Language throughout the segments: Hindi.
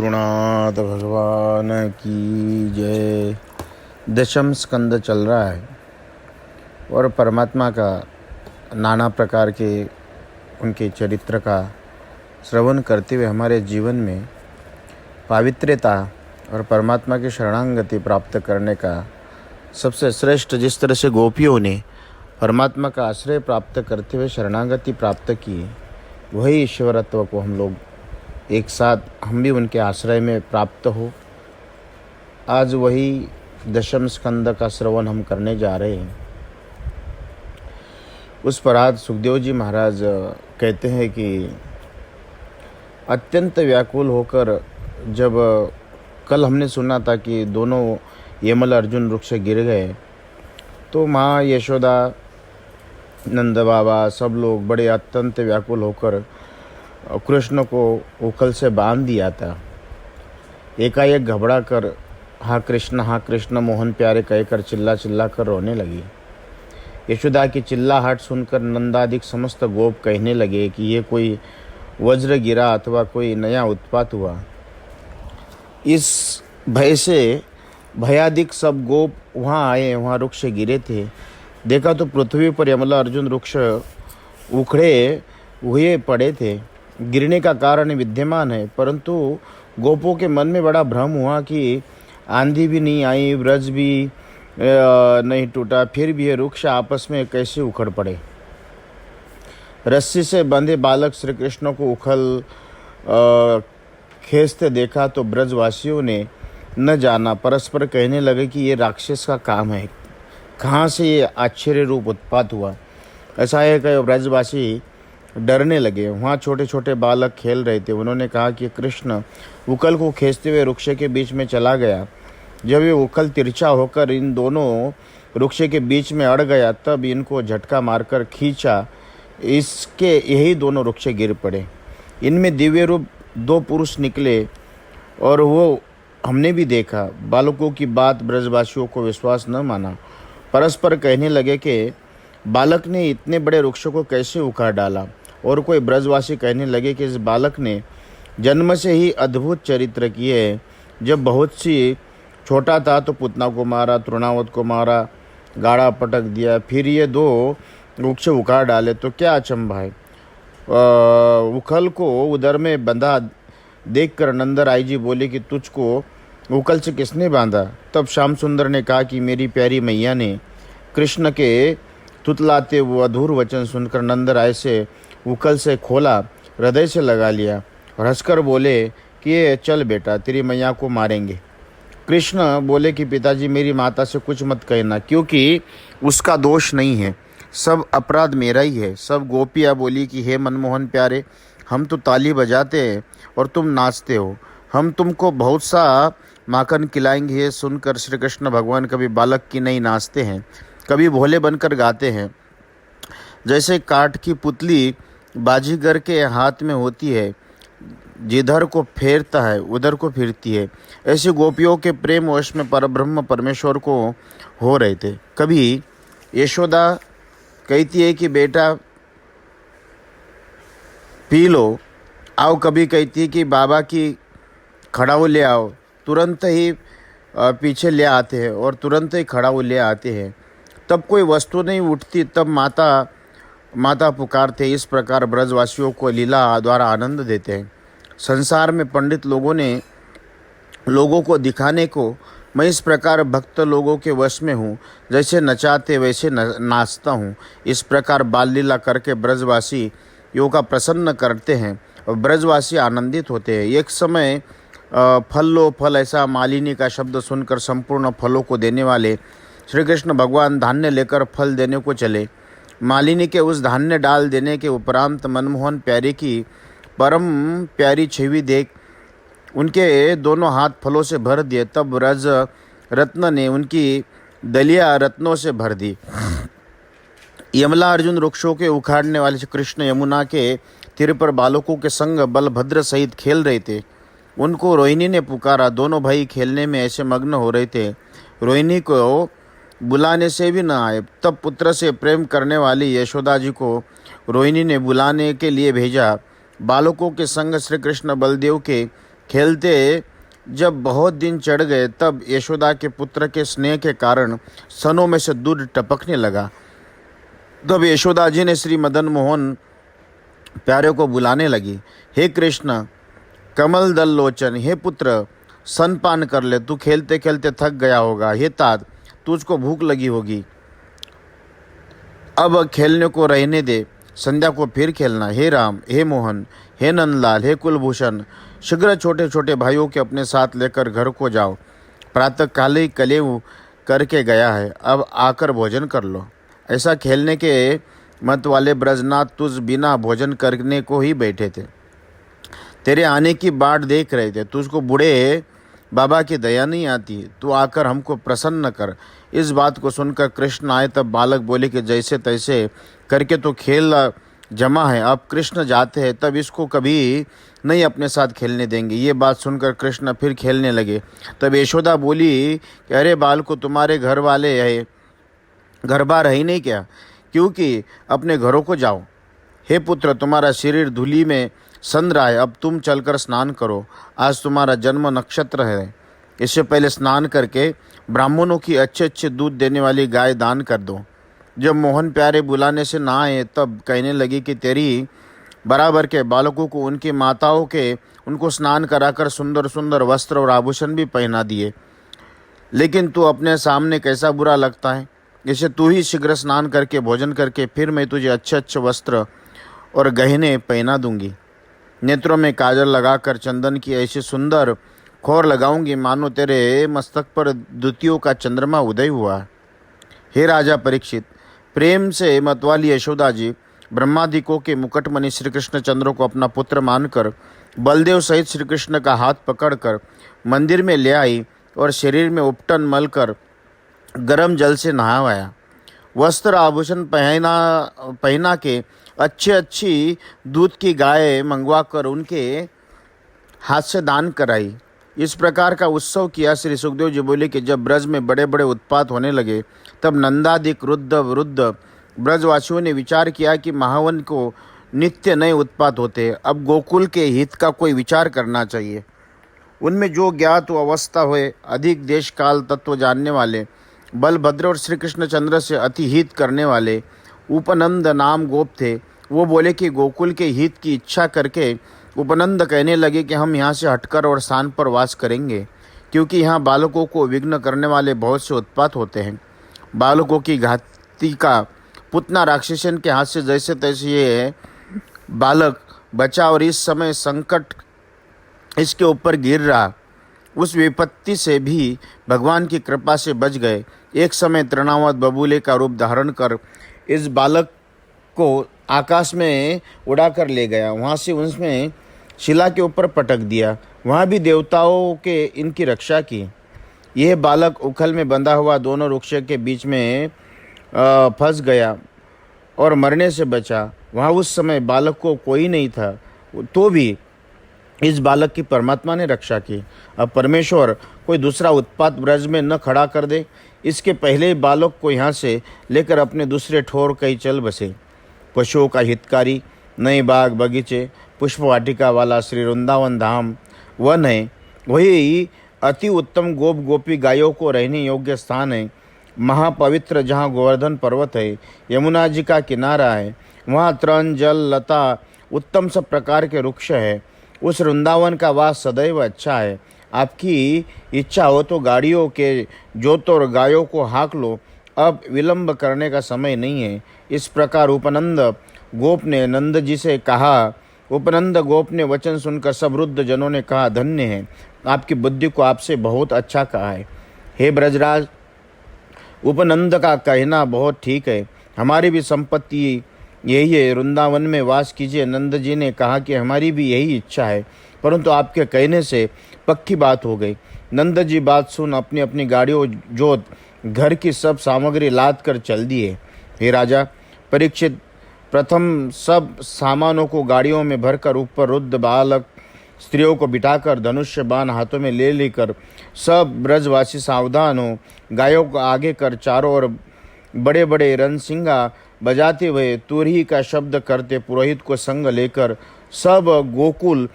गुरुनाथ भगवान की जय। दशम स्कंद चल रहा है और परमात्मा का नाना प्रकार के उनके चरित्र का श्रवण करते हुए हमारे जीवन में पावित्र्यता और परमात्मा की शरणागति प्राप्त करने का सबसे श्रेष्ठ, जिस तरह से गोपियों ने परमात्मा का आश्रय प्राप्त करते हुए शरणागति प्राप्त की, वही ईश्वरत्व को हम लोग एक साथ हम भी उनके आश्रय में प्राप्त हो। आज वही दशम स्कंद का श्रवण हम करने जा रहे हैं। उस पर आज सुखदेव जी महाराज कहते हैं कि अत्यंत व्याकुल होकर, जब कल हमने सुना था कि दोनों यमल अर्जुन वृक्ष गिर गए, तो माँ यशोदा, नंद बाबा, सब लोग बड़े अत्यंत व्याकुल होकर कृष्ण को उखल से बांध दिया था। एकाएक घबरा कर हाँ कृष्ण मोहन प्यारे कहकर चिल्ला चिल्ला कर रोने लगी। यशोदा की चिल्लाहट सुनकर नंदादिक समस्त गोप कहने लगे कि ये कोई वज्र गिरा अथवा कोई नया उत्पात हुआ। इस भय से भयादिक सब गोप वहाँ आए, वहाँ वृक्ष गिरे थे। देखा तो पृथ्वी पर यमला अर्जुन वृक्ष उखड़े हुए पड़े थे। गिरने का कारण विद्यमान है, परंतु गोपों के मन में बड़ा भ्रम हुआ कि आंधी भी नहीं आई, ब्रज भी नहीं टूटा, फिर भी ये वृक्ष आपस में कैसे उखड़ पड़े। रस्सी से बंधे बालक श्री कृष्ण को उखल खींचते देखा तो ब्रजवासियों ने न जाना परस्पर कहने लगे कि ये राक्षस का काम है, कहाँ से ये आश्चर्य रूप उत्पात हुआ। ऐसा है कि ब्रजवासी डरने लगे। वहाँ छोटे छोटे बालक खेल रहे थे। उन्होंने कहा कि कृष्ण उखल को खींचते हुए वृक्ष के बीच में चला गया। जब ये उखल तिरछा होकर इन दोनों वृक्ष के बीच में अड़ गया, तब इनको झटका मारकर खींचा, इसके यही दोनों वृक्ष गिर पड़े। इनमें दिव्य रूप दो पुरुष निकले और वो हमने भी देखा। बालकों की बात ब्रजवासियों को विश्वास न माना। परस्पर कहने लगे कि बालक ने इतने बड़े वृक्षों को कैसे उखाड़ डाला। और कोई ब्रजवासी कहने लगे कि इस बालक ने जन्म से ही अद्भुत चरित्र किए हैं। जब बहुत सी छोटा था तो पुतना को मारा, तृणावत को मारा, गाड़ा पटक दिया, फिर ये दो वृक्ष उखाड़ डाले, तो क्या अचंभा है। उखल को उदर में बंधा देखकर नंदराय जी बोले कि तुझको उखल से किसने बांधा। तब श्याम सुंदर ने कहा कि मेरी प्यारी मैया ने। कृष्ण के तुतलाते वो अधूर वचन सुनकर नंदराय से उखल से खोला, हृदय से लगा लिया और हंसकर बोले कि ये चल बेटा, तेरी मैया को मारेंगे। कृष्ण बोले कि पिताजी, मेरी माता से कुछ मत कहना, क्योंकि उसका दोष नहीं है, सब अपराध मेरा ही है। सब गोपियाँ बोली कि हे मनमोहन प्यारे, हम तो ताली बजाते हैं और तुम नाचते हो, हम तुमको बहुत सा माखन खिलाएंगे। ये सुनकर श्री कृष्ण भगवान कभी बालक की नहीं नाचते हैं, कभी भोले बनकर गाते हैं। जैसे काठ की पुतली बाजीगर के हाथ में होती है, जिधर को फेरता है उधर को फिरती है, ऐसे गोपियों के प्रेम वश में परब्रह्म परमेश्वर को हो रहे थे। कभी यशोदा कहती है कि बेटा पी लो, आओ। कभी कहती है कि बाबा की खड़ाऊ ले आओ, तुरंत ही पीछे ले आते हैं और तुरंत ही खड़ाऊ ले आते हैं। तब कोई वस्तु नहीं उठती, तब माता पुकारते। इस प्रकार ब्रजवासियों को लीला द्वारा आनंद देते हैं। संसार में पंडित लोगों को दिखाने को मैं इस प्रकार भक्त लोगों के वश में हूँ, जैसे नचाते वैसे नाचता हूँ। इस प्रकार बाल लीला करके ब्रजवासी योगा प्रसन्न करते हैं और ब्रजवासी आनंदित होते हैं। एक समय फल लो फल, ऐसा मालिनी का शब्द सुनकर संपूर्ण फलों को देने वाले श्री कृष्ण भगवान धान्य लेकर फल देने को चले। मालिनी के उस धान्य डाल देने के उपरांत मनमोहन प्यारे की परम प्यारी छवि देख उनके दोनों हाथ फलों से भर दिए। तब रज रत्न ने उनकी दलिया रत्नों से भर दी। यमला अर्जुन वृक्षों के उखाड़ने वाले कृष्ण यमुना के तीर पर बालकों के संग बलभद्र सहित खेल रहे थे। उनको रोहिणी ने पुकारा। दोनों भाई खेलने में ऐसे मग्न हो रहे थे, रोहिणी को बुलाने से भी न आए। तब पुत्र से प्रेम करने वाली यशोदा जी को रोहिणी ने बुलाने के लिए भेजा। बालकों के संग श्री कृष्ण बलदेव के खेलते जब बहुत दिन चढ़ गए तब यशोदा के पुत्र के स्नेह के कारण स्तनों में से दूध टपकने लगा। तब यशोदा जी ने श्री मदन मोहन प्यारे को बुलाने लगी। हे कृष्ण कमल दल लोचन, हे पुत्र स्तनपान कर ले, तू खेलते खेलते थक गया होगा। हे तात तुझको भूख लगी होगी, अब खेलने को रहने दे, संध्या को फिर खेलना। हे राम, हे मोहन, हे नंदलाल, हे कुलभूषण, शीघ्र छोटे छोटे भाइयों के अपने साथ लेकर घर को जाओ। प्रातः काल ही कलेव करके गया है, अब आकर भोजन कर लो। ऐसा खेलने के मत वाले ब्रजनाथ तुझ बिना भोजन करने को ही बैठे थे, तेरे आने की बाट देख रहे थे। तुझको बूढ़े बाबा की दया नहीं आती, तू आकर हमको प्रसन्न कर। इस बात को सुनकर कृष्ण आए तब बालक बोले कि जैसे तैसे करके तो खेल जमा है, अब कृष्ण जाते हैं तब इसको कभी नहीं अपने साथ खेलने देंगे। ये बात सुनकर कृष्ण फिर खेलने लगे। तब यशोदा बोली कि अरे बाल को तुम्हारे घर वाले है, घर बार है ही नहीं क्या, क्योंकि अपने घरों को जाओ। हे पुत्र तुम्हारा शरीर धूलि में सन रहा है, अब तुम चलकर स्नान करो, आज तुम्हारा जन्म नक्षत्र है। इससे पहले स्नान करके ब्राह्मणों की अच्छे अच्छे दूध देने वाली गाय दान कर दो। जब मोहन प्यारे बुलाने से ना आए तब कहने लगी कि तेरी बराबर के बालकों को उनकी माताओं के उनको स्नान कराकर सुंदर सुंदर वस्त्र और आभूषण भी पहना दिए, लेकिन तू अपने सामने कैसा बुरा लगता है। इसे तू ही शीघ्र स्नान करके भोजन करके फिर मैं तुझे अच्छे अच्छे वस्त्र और गहने पहना दूंगी। नेत्रों में काजल लगाकर चंदन की ऐसी सुंदर खोर लगाऊंगी मानो तेरे मस्तक पर द्वितीयों का चंद्रमा उदय हुआ। हे राजा परीक्षित, प्रेम से मतवाली यशोदा जी ब्रह्मादिकों के मुकुटमणि श्री कृष्णचंद्र को अपना पुत्र मानकर बलदेव सहित श्री कृष्ण का हाथ पकड़कर मंदिर में ले आई और शरीर में उपटन मलकर गर्म जल से नहावाया। वस्त्र आभूषण पहना के अच्छी दूध की गाय मंगवा कर उनके हाथ से दान कराई। इस प्रकार का उत्सव किया। श्री सुखदेव जी बोले कि जब ब्रज में बड़े बड़े उत्पात होने लगे तब नंदादिक वृद्ध ब्रजवासियों ने विचार किया कि महावन को नित्य नए उत्पात होते, अब गोकुल के हित का कोई विचार करना चाहिए। उनमें जो ज्ञात अवस्था हुए अधिक देश काल तत्व जानने वाले बलभद्र और श्री कृष्णचंद्र से अति हित करने वाले उपनंद नाम गोप थे, वो बोले कि गोकुल के हित की इच्छा करके उपनंद कहने लगे कि हम यहाँ से हटकर और स्थान पर वास करेंगे, क्योंकि यहाँ बालकों को विघ्न करने वाले बहुत से उत्पात होते हैं। बालकों की घाती का पुतना राक्षसन के हाथ से जैसे तैसे ये बालक बचा और इस समय संकट इसके ऊपर गिर रहा, उस विपत्ति से भी भगवान की कृपा से बच गए। एक समय तृणावत बबूले का रूप धारण कर इस बालक को आकाश में उड़ाकर ले गया, वहाँ से उसमें शिला के ऊपर पटक दिया, वहाँ भी देवताओं के इनकी रक्षा की। यह बालक उखल में बंधा हुआ दोनों वृक्ष के बीच में फंस गया और मरने से बचा। वहाँ उस समय बालक को कोई नहीं था, तो भी इस बालक की परमात्मा ने रक्षा की। अब परमेश्वर कोई दूसरा उत्पात ब्रज में न खड़ा कर दे, इसके पहले ही बालक को यहाँ से लेकर अपने दूसरे ठोर कहीं चल बसे। पशुओं का हितकारी नए बाग बगीचे पुष्प वाटिका वाला श्री वृंदावन धाम वन है, वही अति उत्तम गोप गोपी गायों को रहने योग्य स्थान है। महापवित्र जहाँ गोवर्धन पर्वत है, यमुना जी का किनारा है, वहाँ तृण जल लता उत्तम सब प्रकार के वृक्ष है। उस वृंदावन का वास सदैव अच्छा है। आपकी इच्छा हो तो गाड़ियों के जोत और गायों को हाँक लो, अब विलंब करने का समय नहीं है। इस प्रकार उपनंद गोप ने नंद जी से कहा। उपनंद गोप ने वचन सुनकर सब वृद्ध जनों ने कहा, धन्य है, आपकी बुद्धि को आपसे बहुत अच्छा कहा है। हे ब्रजराज, उपनंद का कहना बहुत ठीक है, हमारी भी संपत्ति यही है, वृंदावन में वास कीजिए। नंद जी ने कहा कि हमारी भी यही इच्छा है, परंतु आपके कहने से पक्की बात हो गई। नंद जी बात सुन अपनी अपनी गाड़ियों जोत घर की सब सामग्री लाद कर चल दिए। हे राजा परीक्षित, प्रथम सब सामानों को गाड़ियों में भरकर ऊपर वृद्ध बालक स्त्रियों को बिठाकर धनुष्य बाण हाथों में ले लेकर सब ब्रजवासी सावधान हो, गायों को आगे कर चारों ओर बड़े बड़े रणसिंगा बजाते हुए तुरही का शब्द करते पुरोहित को संग लेकर सब गोकुल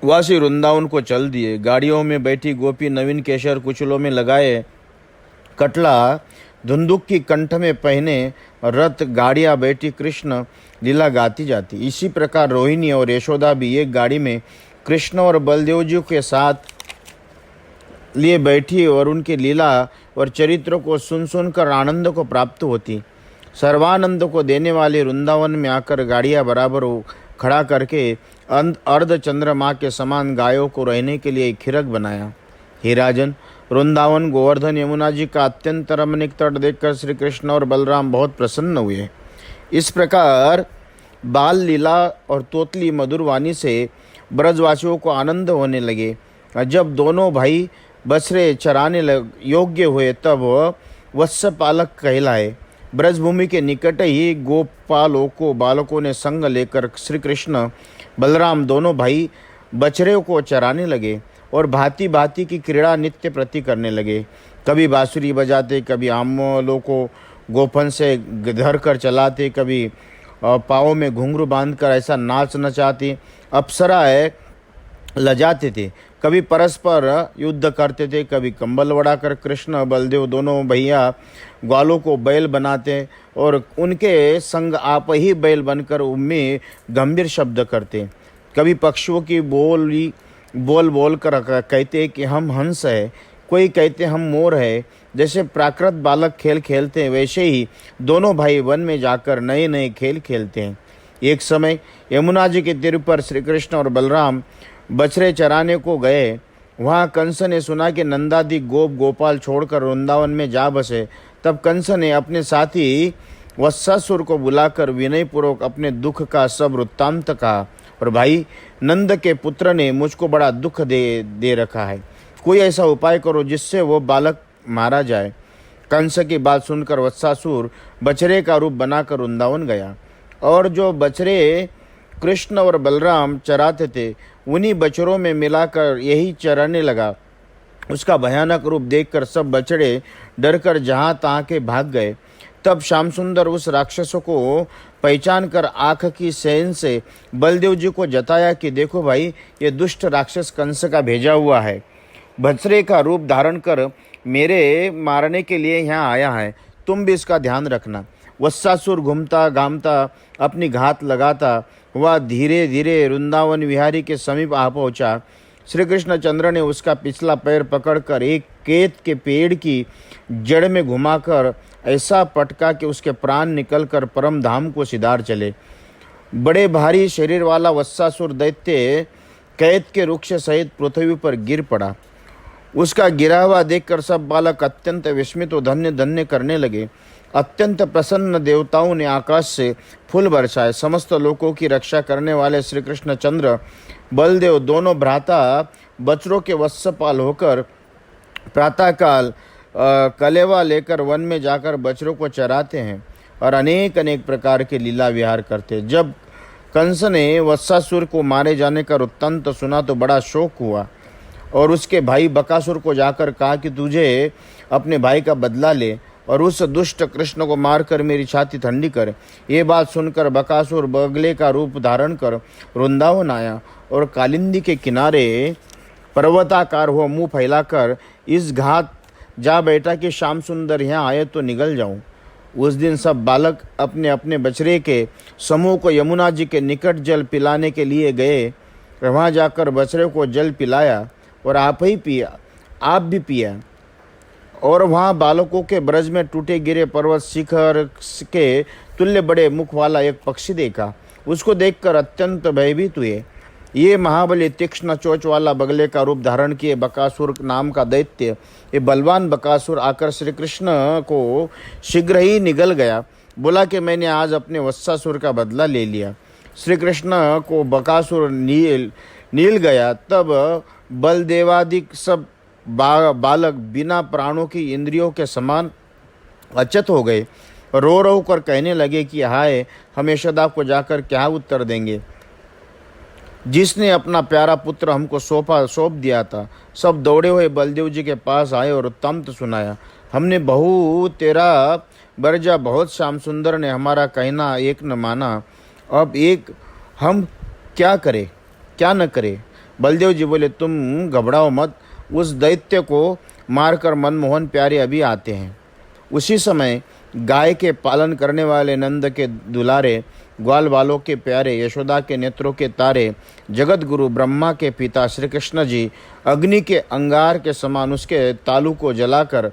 वासी वृंदावन को चल दिए। गाड़ियों में बैठी गोपी नवीन केशर कुचलों में लगाए कटला धुंदुक की कंठ में पहने रथ गाड़ियां बैठी कृष्ण लीला गाती जाती। इसी प्रकार रोहिणी और यशोदा भी एक गाड़ी में कृष्ण और बलदेव जी के साथ लिए बैठी और उनकी लीला और चरित्रों को सुन सुनकर आनंद को प्राप्त होती। सर्वानंद को देने वाले वृंदावन में आकर गाड़ियां बराबर खड़ा करके अर्ध चंद्रमा के समान गायों को रहने के लिए खिरक बनाया। हे राजन, वृंदावन गोवर्धन यमुना जी का अत्यंत रमणीक तट देखकर श्री कृष्ण और बलराम बहुत प्रसन्न हुए। इस प्रकार बाल लीला और तोतली मधुर वाणी से ब्रजवासियों को आनंद होने लगे। जब दोनों भाई बछड़े चराने योग्य हुए तब वत्स पालक कहलाए। ब्रजभूमि के निकट ही गोपालों को बालकों ने संग लेकर श्री कृष्ण बलराम दोनों भाई बछड़े को चराने लगे और भांति भांति की क्रीड़ा नित्य प्रति करने लगे। कभी बांसुरी बजाते, कभी आमलों को गोफन से धर कर चलाते, कभी पाँव में घुंघरू बांधकर ऐसा नाच नचाते, अप्सराएं लजाते थे। कभी परस्पर युद्ध करते थे, कभी कंबल उड़ाकर कृष्ण बलदेव दोनों भैया ग्वालों को बैल बनाते और उनके संग आप ही बैल बनकर उनमें गंभीर शब्द करते। कभी पक्षियों की बोल बोल कर कहते कि हम हंस है, कोई कहते हम मोर है। जैसे प्राकृत बालक खेल खेलते हैं वैसे ही दोनों भाई वन में जाकर नए नए खेल खेलते हैं। एक समय यमुना जी के तीर पर श्री कृष्ण और बलराम बछड़े चराने को गए। वहाँ कंस ने सुना कि नंदादि गोपाल छोड़कर वृंदावन में जा बसे। तब कंस ने अपने साथी वत्सासुर को बुलाकर विनयपूर्वक अपने दुख का सब वृत्तांत कहा। और भाई, नंद के पुत्र ने मुझको बड़ा दुख दे रखा है, कोई ऐसा उपाय करो जिससे वो बालक मारा जाए। कंस की बात सुनकर वत्सासुर बछड़े का रूप बनाकर वृंदावन गया और जो बछड़े कृष्ण और बलराम चराते थे उन्हीं बछड़ों में मिलाकर यही चराने लगा। उसका भयानक रूप देखकर सब बछड़े डरकर जहाँ तहाँ के भाग गए। तब श्याम सुंदर उस राक्षसों को पहचान कर आँख की सेन से बलदेव जी को जताया कि देखो भाई, ये दुष्ट राक्षस कंस का भेजा हुआ है, बछड़े का रूप धारण कर मेरे मारने के लिए यहाँ आया है, तुम भी इसका ध्यान रखना। वत्सासुर घूमता घामता अपनी घात लगाता वह धीरे धीरे वृंदावन विहारी के समीप आ पहुंचा। श्री कृष्ण चंद्र ने उसका पिछला पैर पकड़कर एक केत के पेड़ की जड़ में घुमाकर ऐसा पटका कि उसके प्राण निकलकर परम धाम को सिधार चले। बड़े भारी शरीर वाला वत्सासुर दैत्य कैद के वृक्ष सहित पृथ्वी पर गिर पड़ा। उसका गिरा हुआ देखकर सब बालक अत्यंत विस्मित और धन्य धन्य करने लगे। अत्यंत प्रसन्न देवताओं ने आकाश से फूल बरसाए। समस्त लोकों की रक्षा करने वाले श्री कृष्ण चंद्र बलदेव दोनों भ्राता बछड़ों के वत्सपाल होकर प्रातःकाल कलेवा लेकर वन में जाकर बछड़ों को चराते हैं और अनेक अनेक प्रकार के लीला विहार करते। जब कंस ने वत्सासुर को मारे जाने का वृत्तांत सुना तो बड़ा शोक हुआ और उसके भाई बकासुर को जाकर कहा कि तुझे अपने भाई का बदला ले और उस दुष्ट कृष्ण को मारकर मेरी छाती ठंडी कर। ये बात सुनकर बकासुर बगले का रूप धारण कर वृंदावन आया और कालिंदी के किनारे पर्वताकार हुआ मुंह फैलाकर इस घात जा बैठा कि श्याम सुंदर यहाँ आए तो निगल जाऊं। उस दिन सब बालक अपने अपने बछड़े के समूह को यमुना जी के निकट जल पिलाने के लिए गए। वहाँ जाकर बछड़े को जल पिलाया और आप भी पिया। और वहाँ बालकों के ब्रज में टूटे गिरे पर्वत शिखर के तुल्य बड़े मुख वाला एक पक्षी देखा। उसको देखकर अत्यंत भयभीत हुए। ये महाबली तीक्ष्ण चोंच वाला बगले का रूप धारण किए बकासुर नाम का दैत्य, ये बलवान बकासुर आकर श्री कृष्ण को शीघ्र ही निगल गया। बोला कि मैंने आज अपने वत्सासुर का बदला ले लिया। श्री कृष्ण को बकासुर नील गया। तब बलदेवादिक सब बालक बिना प्राणों की इंद्रियों के समान अचेत हो गए। रो रो कर कहने लगे कि हाय, हम यशोदा को जाकर क्या उत्तर देंगे, जिसने अपना प्यारा पुत्र हमको सौंप दिया था। सब दौड़े हुए बलदेव जी के पास आए और वृत्तांत सुनाया। हमने बहु तेरा बरजा, बहुत श्याम सुंदर ने हमारा कहना एक न माना। अब एक हम क्या करें क्या न करें। बलदेव जी बोले, तुम घबराओ मत, उस दैत्य को मारकर मनमोहन प्यारे अभी आते हैं। उसी समय गाय के पालन करने वाले नंद के दुलारे, ग्वाल बालों के प्यारे, यशोदा के नेत्रों के तारे, जगत गुरु ब्रह्मा के पिता श्री कृष्ण जी अग्नि के अंगार के समान उसके तालू को जलाकर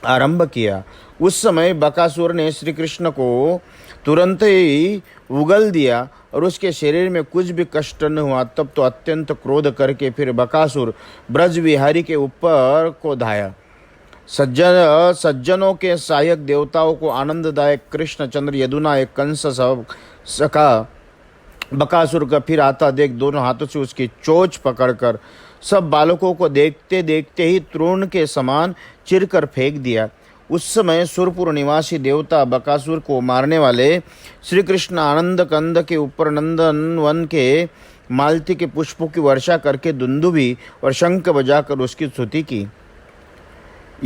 आरंभ किया। उस समय बकासुर ने श्री कृष्ण को तुरंत ही उगल दिया और उसके शरीर में कुछ भी कष्ट न हुआ। तब तो अत्यंत क्रोध करके फिर बकासुर ब्रज विहारी के ऊपर को धाया। सज्जनों के सहायक देवताओं को आनंददायक कृष्ण चंद्र यदुना एक कंस सब सका बकासुर का फिर आता देख दोनों हाथों से उसकी चोंच पकड़कर सब बालकों को देखते देखते ही तृण के समान चिरकर फेंक दिया। उस समय सुरपुर निवासी देवता बकासुर को मारने वाले श्री कृष्ण आनंद कंद के ऊपर नंदन वन के मालती के पुष्पों की वर्षा करके दुंदुभी और शंख बजाकर उसकी स्तुति की।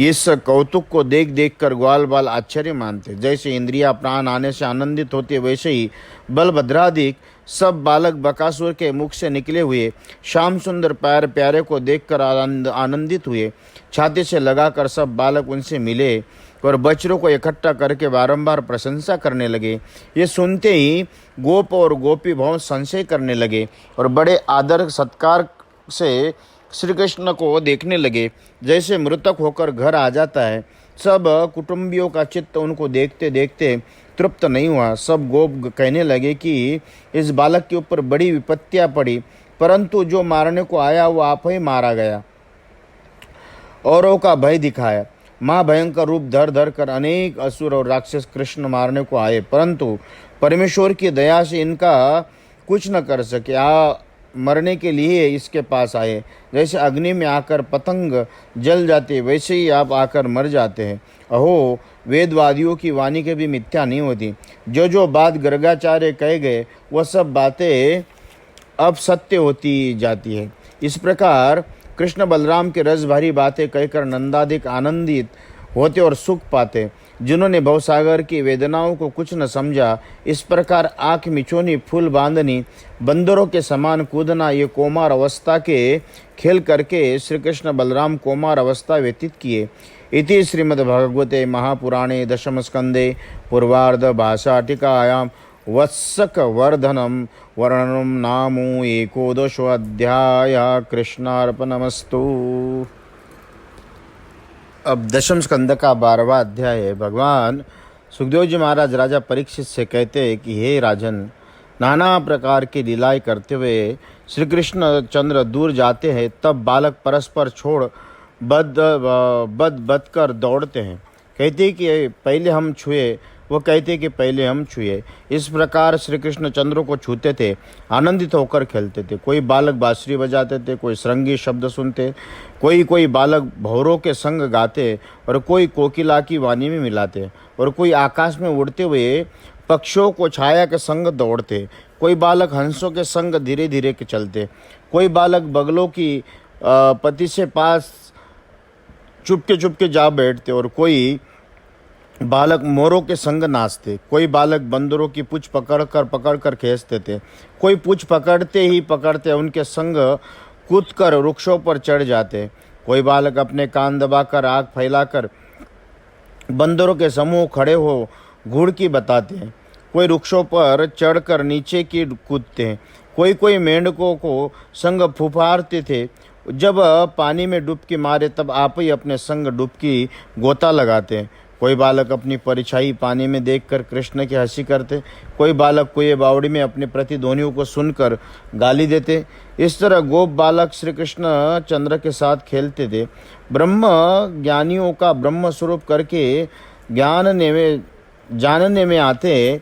इस कौतुक को देख देख कर ग्वाल बाल आश्चर्य मानते। जैसे इंद्रिया प्राण आने से आनंदित होते, वैसे ही बलभद्रादिक सब बालक बकासुर के मुख से निकले हुए श्याम सुंदर पैर प्यारे को देखकर आनंदित हुए। छाती से लगाकर सब बालक उनसे मिले और बच्चों को इकट्ठा करके बारंबार प्रशंसा करने लगे। ये सुनते ही गोप और गोपी बहुत संशय करने लगे और बड़े आदर सत्कार से श्री कृष्ण को देखने लगे, जैसे मृतक होकर घर आ जाता है। सब कुटुंबियों का चित्त उनको देखते देखते तृप्त नहीं हुआ। सब गोप कहने लगे कि इस बालक के ऊपर बड़ी विपत्तियां पड़ी, परंतु जो मारने को आया वो आप ही मारा गया। औरों का भय दिखाया। महाभयंकर रूप धर धर कर अनेक असुर और राक्षस कृष्ण मारने को आए, परंतु परमेश्वर की दया से इनका कुछ न कर सके। मरने के लिए इसके पास आए। जैसे अग्नि में आकर पतंग जल जाते, वैसे ही आप आकर मर जाते हैं। अहो, वेदवादियों की वाणी के भी मिथ्या नहीं होती। जो जो बात गर्गाचार्य कह गए वह सब बातें अब सत्य होती जाती है। इस प्रकार कृष्ण बलराम के रस भरी बातें कहकर नंदादिक आनंदित होते और सुख पाते। जिन्होंने भवसागर की वेदनाओं को कुछ न समझा, इस प्रकार आँख मिचोनी, फूल बांधनी, बंदरों के समान कूदना, ये कोमार अवस्था के खेल करके श्री कृष्ण बलराम कोमार अवस्था व्यतीत किए। इति श्रीमद्भगवते महापुराणे दशम स्कंदे पूर्वार्ध भाषाटिकायां वत्सक वर्धनम वर्णनम नामो एकोदशो अध्याय। कृष्णार्पणमस्तु। अब दशम स्कंद का 12वां अध्याय है। भगवान सुखदेव जी महाराज राजा परीक्षित से कहते हैं कि हे राजन, नाना प्रकार की लीलाएं करते हुए श्री कृष्ण चंद्र दूर जाते हैं, तब बालक परस्पर छोड़ बद कर दौड़ते हैं। कहते हैं कि पहले हम छुए, वो कहते कि पहले हम छुए। इस प्रकार श्री कृष्ण चंद्र को छूते थे, आनंदित होकर खेलते थे। कोई बालक बांसुरी बजाते थे, कोई श्रृंगी शब्द सुनते, कोई बालक भौरों के संग गाते और कोई कोकिला की वाणी में मिलाते, और कोई आकाश में उड़ते हुए पक्षियों को छाया के संग दौड़ते। कोई बालक हंसों के संग धीरे धीरे के चलते। कोई बालक बगलों की पति से पास चुपके जा बैठते, और कोई बालक मोरों के संग नाचते। कोई बालक बंदरों की पूंछ पकड़ कर खींचते थे। कोई पूंछ पकड़ते उनके संग कूदकर वृक्षों पर चढ़ जाते। कोई बालक अपने कान दबाकर आँख फैलाकर बंदरों के समूह खड़े हो घुड़की बताते हैं। कोई वृक्षों पर चढ़कर नीचे की कूदते हैं। कोई मेंढकों को संग फुफारते थे। जब पानी में डुबकी मारे तब आप ही अपने संग डुबकी गोता लगाते हैं। कोई बालक अपनी परछाई पानी में देखकर कृष्ण की हंसी करते। कोई बालक कुएं बावड़ी में अपने प्रतिध्वनियों को सुनकर गाली देते। इस तरह गोप बालक श्री कृष्ण चंद्र के साथ खेलते थे। ब्रह्म ज्ञानियों का ब्रह्म स्वरूप करके जानने में आते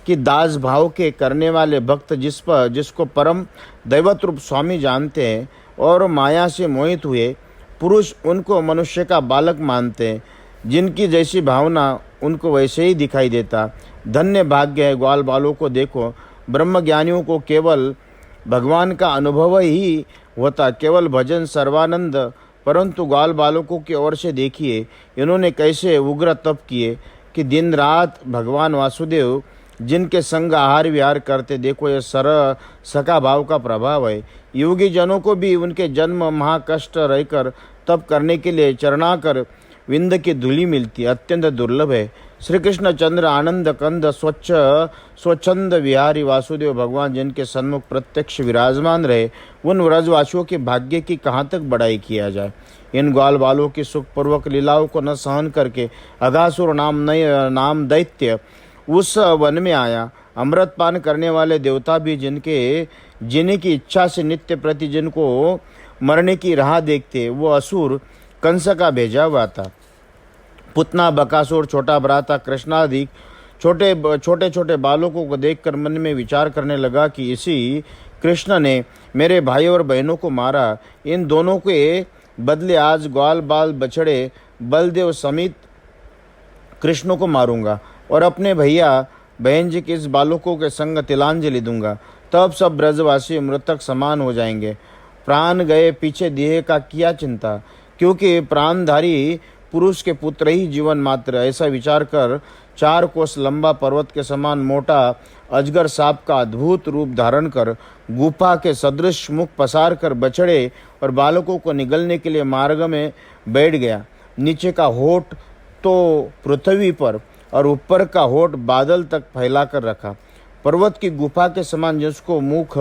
कि दास भाव के करने वाले भक्त जिसको परम दैवत रूप स्वामी जानते हैं और माया से मोहित हुए पुरुष उनको मनुष्य का बालक मानते हैं। जिनकी जैसी भावना उनको वैसे ही दिखाई देता। धन्य भाग्य है ग्वाल बालों को देखो। ब्रह्म ज्ञानियों को केवल भगवान का अनुभव ही होता, केवल भजन सर्वानंद। परंतु ग्वाल बालकों की ओर से देखिए, इन्होंने कैसे उग्र तप किए कि दिन रात भगवान वासुदेव जिनके संग आहार विहार करते देखो, यह सका भाव का प्रभाव है। योगी जनों को भी उनके जन्म महाकष्ट रहकर तप करने के लिए चरणाकर विंद की धूलि मिलती, अत्यंत दुर्लभ है। श्री कृष्ण चंद्र आनंद कंद स्वच्छंद विहारी वासुदेव भगवान जिनके सन्मुख प्रत्यक्ष विराजमान रहे, उन व्रजवासियों के भाग्य की कहाँ तक बड़ाई किया जाए। इन ग्वाल बालों की सुखपूर्वक लीलाओं को न सहन करके अघासुर नाम दैत्य उस वन में आया। अमृत पान करने वाले देवता भी जिन्हीं की इच्छा से नित्य प्रति जिनको मरने की राह देखते, वो असुर कंस का भेजा हुआ था। पुतना बकासुर, छोटा भ्राता कृष्णादि छोटे छोटे बालकों को देखकर मन में विचार करने लगा कि इसी कृष्ण ने मेरे भाई और बहनों को मारा। इन दोनों के बदले आज ग्वाल बाल बछड़े बलदेव समेत कृष्ण को मारूंगा और अपने भैया बहन जी के इस बालकों के संग तिलांजलि दूंगा। तब सब ब्रजवासी मृतक समान हो जाएंगे। प्राण गए पीछे देह का किया चिंता, क्योंकि प्राणधारी पुरुष के पुत्र ही जीवन मात्र। ऐसा विचार कर 4 कोस लंबा पर्वत के समान मोटा अजगर सांप का अद्भुत रूप धारण कर गुफा के सदृश मुख पसार कर बछड़े और बालकों को निगलने के लिए मार्ग में बैठ गया। नीचे का होठ तो पृथ्वी पर और ऊपर का होठ बादल तक फैलाकर रखा। पर्वत की गुफा के समान जिसको मुख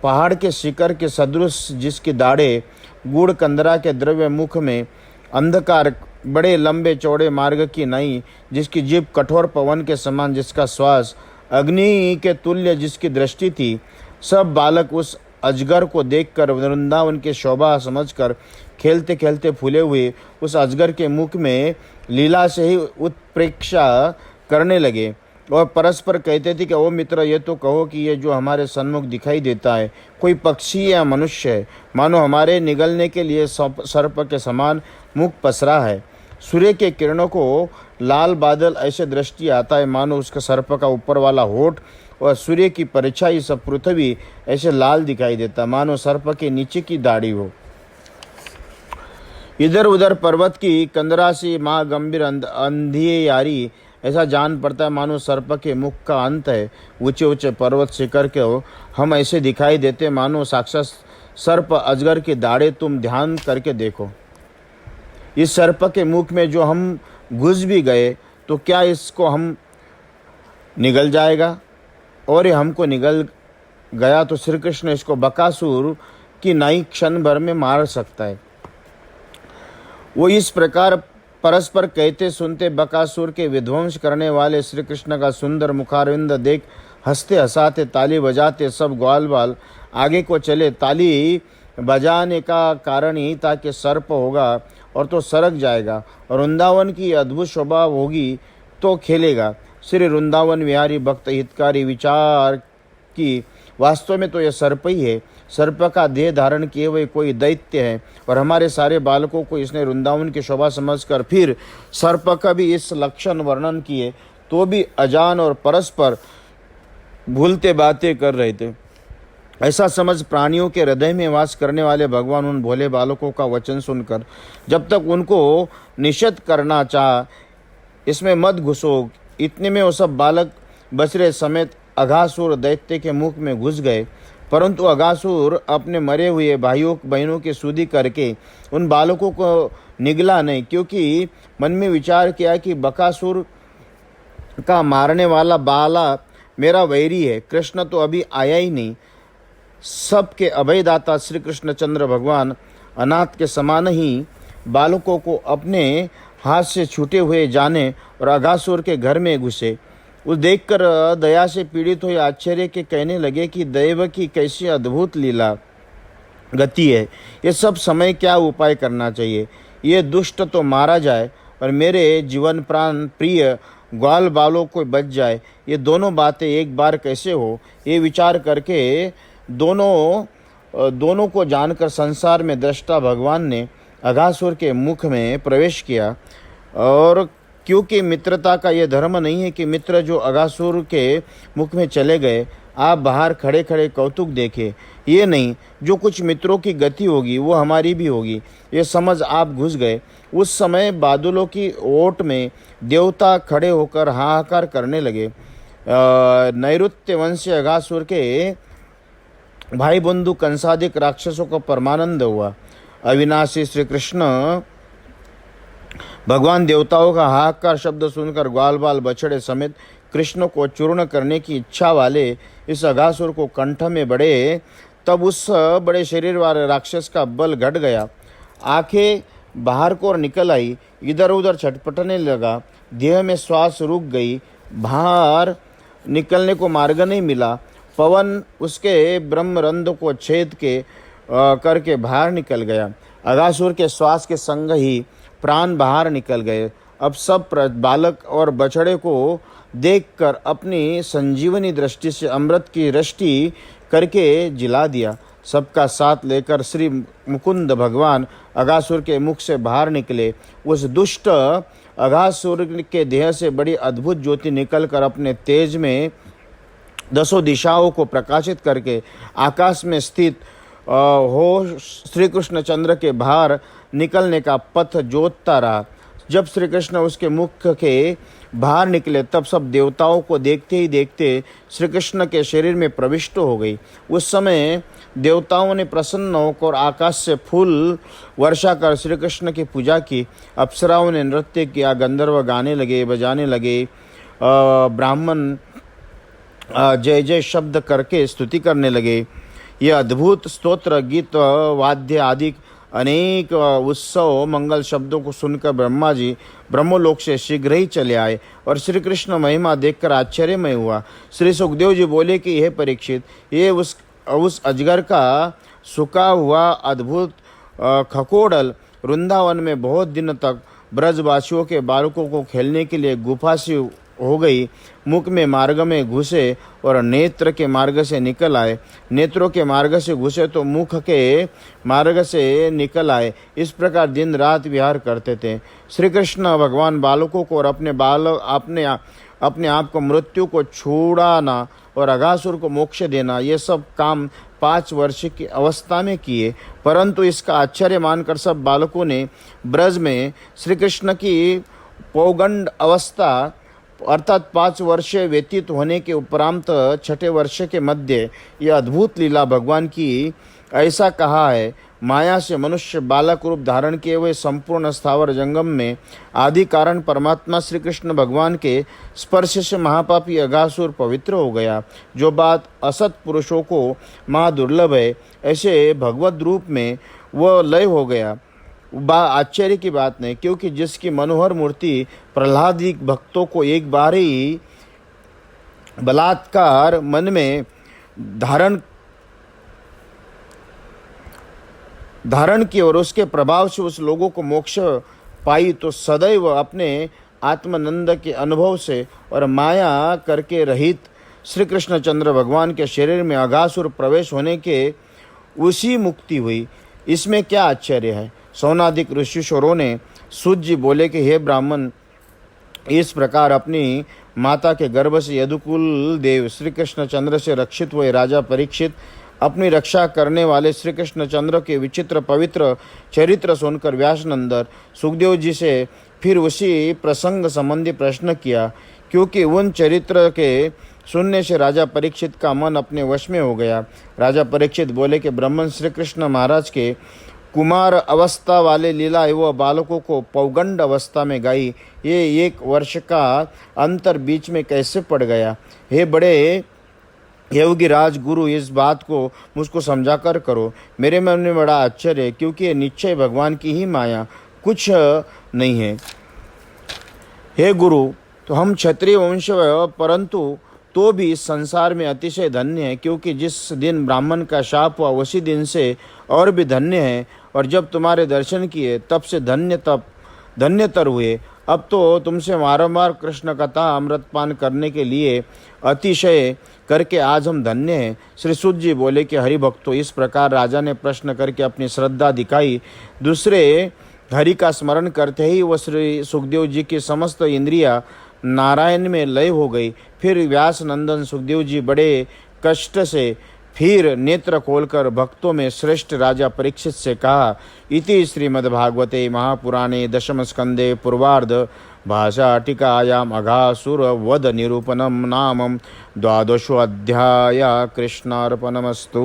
पहाड़ के शिखर के सदृश, जिसकी दाढ़े गुड़ कंदरा के द्रव्य मुख में अंधकार, बड़े लंबे चौड़े मार्ग की नई, जिसकी जीभ कठोर पवन के समान, जिसका श्वास अग्नि के तुल्य जिसकी दृष्टि थी। सब बालक उस अजगर को देखकर वृंदावन के शोभा समझकर खेलते खेलते फूले हुए उस अजगर के मुख में लीला से ही उत्प्रेक्षा करने लगे और परस्पर कहते थे कि ओ मित्र, ये तो कहो कि ये जो हमारे सन्मुख दिखाई देता है कोई पक्षी या मनुष्य है, मानो हमारे निगलने के लिए सर्प के समान मुख पसरा है। सूर्य के किरणों को लाल बादल ऐसे दृष्टि आता है मानो उसका सर्प का ऊपर वाला होठ और सूर्य की परछाई सब पृथ्वी ऐसे लाल दिखाई देता, मानो सर्प के नीचे की दाढ़ी हो। इधर उधर पर्वत की कंदरासी माँ गंभीर अंधियारी, ऐसा जान पड़ता है मानो सर्प के मुख का अंत है। ऊंचे ऊंचे पर्वत शिखर के हम ऐसे दिखाई देते मानो साक्षात सर्प अजगर की दाढ़े। तुम ध्यान करके देखो, इस सर्प के मुख में जो हम घुस भी गए तो क्या इसको हम निगल जाएगा, और ये हमको निगल गया तो श्री कृष्ण इसको बकासुर की नाई क्षण भर में मार सकता है। वो इस प्रकार परस्पर कहते सुनते बकासुर के विध्वंस करने वाले श्री कृष्ण का सुंदर मुखारविंद देख हंसते हंसाते ताली बजाते सब ग्वाल बाल आगे को चले। ताली बजाने का कारण यही था कि सर्प होगा और तो सरक जाएगा और वृंदावन की अद्भुत शोभा होगी तो खेलेगा। श्री वृंदावन विहारी भक्त हितकारी विचार की वास्तव में तो यह सर्प ही है। सर्प का देह धारण किए हुए कोई दैत्य है और हमारे सारे बालकों को इसने वृंदावन की शोभा समझकर फिर सर्प का भी इस लक्षण वर्णन किए तो भी अजान और परस्पर भूलते बातें कर रहे थे। ऐसा समझ प्राणियों के हृदय में वास करने वाले भगवान उन भोले बालकों का वचन सुनकर जब तक उनको निषेध करना चाह, इसमें मत घुसो, इतने में वो सब बालक बछड़े समेत अघासुर दैत्य के मुख में घुस गए। परंतु अघासुर अपने मरे हुए भाइयों बहनों की सुधि करके उन बालकों को निगला नहीं, क्योंकि मन में विचार किया कि बकासुर का मारने वाला बाला मेरा वैरी है, कृष्ण तो अभी आया ही नहीं। सबके अभयदाता श्री कृष्णचंद्र भगवान अनाथ के समान ही बालकों को अपने हाथ से छूटे हुए जाने और अघासुर के घर में घुसे। उस देखकर दया से पीड़ित हुए आश्चर्य के कहने लगे कि दैव की कैसी अद्भुत लीला गति है। ये सब समय क्या उपाय करना चाहिए, ये दुष्ट तो मारा जाए और मेरे जीवन प्राण प्रिय ग्वाल बालों को बच जाए। ये दोनों बातें एक बार कैसे हो, ये विचार करके दोनों को जानकर संसार में दृष्टा भगवान ने अघासुर के मुख में प्रवेश किया। और क्योंकि मित्रता का ये धर्म नहीं है कि मित्र जो अघासुर के मुख में चले गए आप बाहर खड़े खड़े कौतुक देखे, ये नहीं, जो कुछ मित्रों की गति होगी वो हमारी भी होगी, ये समझ आप घुस गए। उस समय बादलों की ओट में देवता खड़े होकर हाहाकार करने लगे। नैऋत्य वंशी अघासुर के भाई बंधु कंसादिक राक्षसों को परमानंद हुआ। अविनाशी श्री कृष्ण भगवान देवताओं का हाहाकार शब्द सुनकर ग्वाल बाल बछड़े समेत कृष्ण को चूर्ण करने की इच्छा वाले इस अघासुर को कंठ में बढ़े, तब उस बड़े शरीर वाले राक्षस का बल घट गया। आंखें बाहर को निकल आई, इधर उधर छटपटने लगा, देह में श्वास रुक गई, बाहर निकलने को मार्ग नहीं मिला। पवन उसके ब्रह्मरंध्र को छेद के करके बाहर निकल गया। अघासुर के श्वास के संग ही प्राण बाहर निकल गए। अब सब बालक और बछड़े को देखकर अपनी संजीवनी दृष्टि से अमृत की दृष्टि करके जिला दिया। सबका साथ लेकर श्री मुकुंद भगवान अघासुर के मुख से बाहर निकले। उस दुष्ट अघासुर के देह से बड़ी अद्भुत ज्योति निकलकर अपने तेज में दसों दिशाओं को प्रकाशित करके आकाश में स्थित हो श्री कृष्ण चंद्र के बाहर निकलने का पथ जोतता रहा। जब श्री कृष्ण उसके मुख के बाहर निकले, तब सब देवताओं को देखते ही देखते श्री कृष्ण के शरीर में प्रविष्ट हो गई। उस समय देवताओं ने प्रसन्न होकर आकाश से फूल वर्षा कर श्री कृष्ण की पूजा की। अप्सराओं ने नृत्य किया, गंधर्व गाने लगे, बजाने लगे, ब्राह्मण जय जय शब्द करके स्तुति करने लगे। ये अद्भुत स्तोत्र, गीत, वाद्य आदि अनेक उत्सव मंगल शब्दों को सुनकर ब्रह्मा जी ब्रह्मलोक से शीघ्र ही चले आए और श्री कृष्ण महिमा देखकर आश्चर्यमय हुआ। श्री सुखदेव जी बोले कि यह परीक्षित, ये उस अजगर का सूखा हुआ अद्भुत खकोड़ल वृंदावन में बहुत दिन तक ब्रजवासियों के बालकों को खेलने के लिए गुफा सी हो गई। मुख में मार्ग में घुसे और नेत्र के मार्ग से निकल आए, नेत्रों के मार्ग से घुसे तो मुख के मार्ग से निकल आए। इस प्रकार दिन रात विहार करते थे। श्री कृष्ण भगवान बालकों को और अपने आप को मृत्यु को छुड़ाना और अघासुर को मोक्ष देना, ये सब काम 5 वर्ष की अवस्था में किए। परंतु इसका आश्चर्य मानकर सब बालकों ने ब्रज में श्री कृष्ण की पौगंड अवस्था अर्थात 5 वर्ष व्यतीत होने के उपरांत 6ठे वर्ष के मध्य यह अद्भुत लीला भगवान की ऐसा कहा है। माया से मनुष्य बालक रूप धारण किए हुए संपूर्ण स्थावर जंगम में आदि कारण परमात्मा श्री कृष्ण भगवान के स्पर्श से महापापी अघासुर पवित्र हो गया। जो बात असत पुरुषों को महादुर्लभ है, ऐसे भगवत रूप में वह लय हो गया। आश्चर्य की बात नहीं, क्योंकि जिसकी मनोहर मूर्ति प्रहलादिक भक्तों को एक बार ही बलात्कार मन में धारण की और उसके प्रभाव से उस लोगों को मोक्ष पाई, तो सदैव अपने आत्मानंद के अनुभव से और माया करके रहित श्री कृष्ण चंद्र भगवान के शरीर में अघासुर प्रवेश होने के उसी मुक्ति हुई। इसमें क्या आश्चर्य है। सौनादिक ऋषिश्वरों ने सूत जी बोले कि हे ब्राह्मण, इस प्रकार अपनी माता के गर्भ से यदुकुल देव श्री कृष्ण चंद्र से रक्षित हुए राजा परीक्षित अपनी रक्षा करने वाले श्री कृष्ण चंद्र के विचित्र पवित्र चरित्र सुनकर व्यासनंदन सुखदेव जी से फिर उसी प्रसंग संबंधी प्रश्न किया, क्योंकि उन चरित्र के सुनने से राजा परीक्षित का मन अपने वश में हो गया। राजा परीक्षित बोले कि ब्राह्मण श्री कृष्ण महाराज के कुमार अवस्था वाले लीला एवं बालकों को पौगंड अवस्था में गाई, ये 1 वर्ष का अंतर बीच में कैसे पड़ गया। हे बड़े योगी राजगुरु, इस बात को मुझको समझा कर करो। मेरे मन में बड़ा आश्चर्य है, क्योंकि ये निश्चय भगवान की ही माया, कुछ नहीं है। हे गुरु, तो हम क्षत्रिय वंश परंतु तो भी इस संसार में अतिशय धन्य है, क्योंकि जिस दिन ब्राह्मण का शाप हुआ उसी दिन से और भी धन्य है, और जब तुम्हारे दर्शन किए तब से धन्यतर हुए। अब तो तुमसे बारंबार कृष्ण कथा अमृतपान करने के लिए अतिशय करके आज हम धन्य हैं। श्री सूत जी बोले कि हरि भक्तों, इस प्रकार राजा ने प्रश्न करके अपनी श्रद्धा दिखाई। दूसरे हरि का स्मरण करते ही वह श्री सुखदेव जी की समस्त इंद्रिया नारायण में लय हो गई। फिर व्यास नंदन सुखदेव जी बड़े कष्ट से फिर नेत्र खोलकर भक्तों में श्रेष्ठ राजा परीक्षित से कहा, इति श्रीमद्भागवते महापुराणे दशम स्कंदे पूर्वार्ध भाषाटिकायाम् अघासुरवध निरूपणं नाम 12 अध्याय। कृष्णार्पणमस्तु।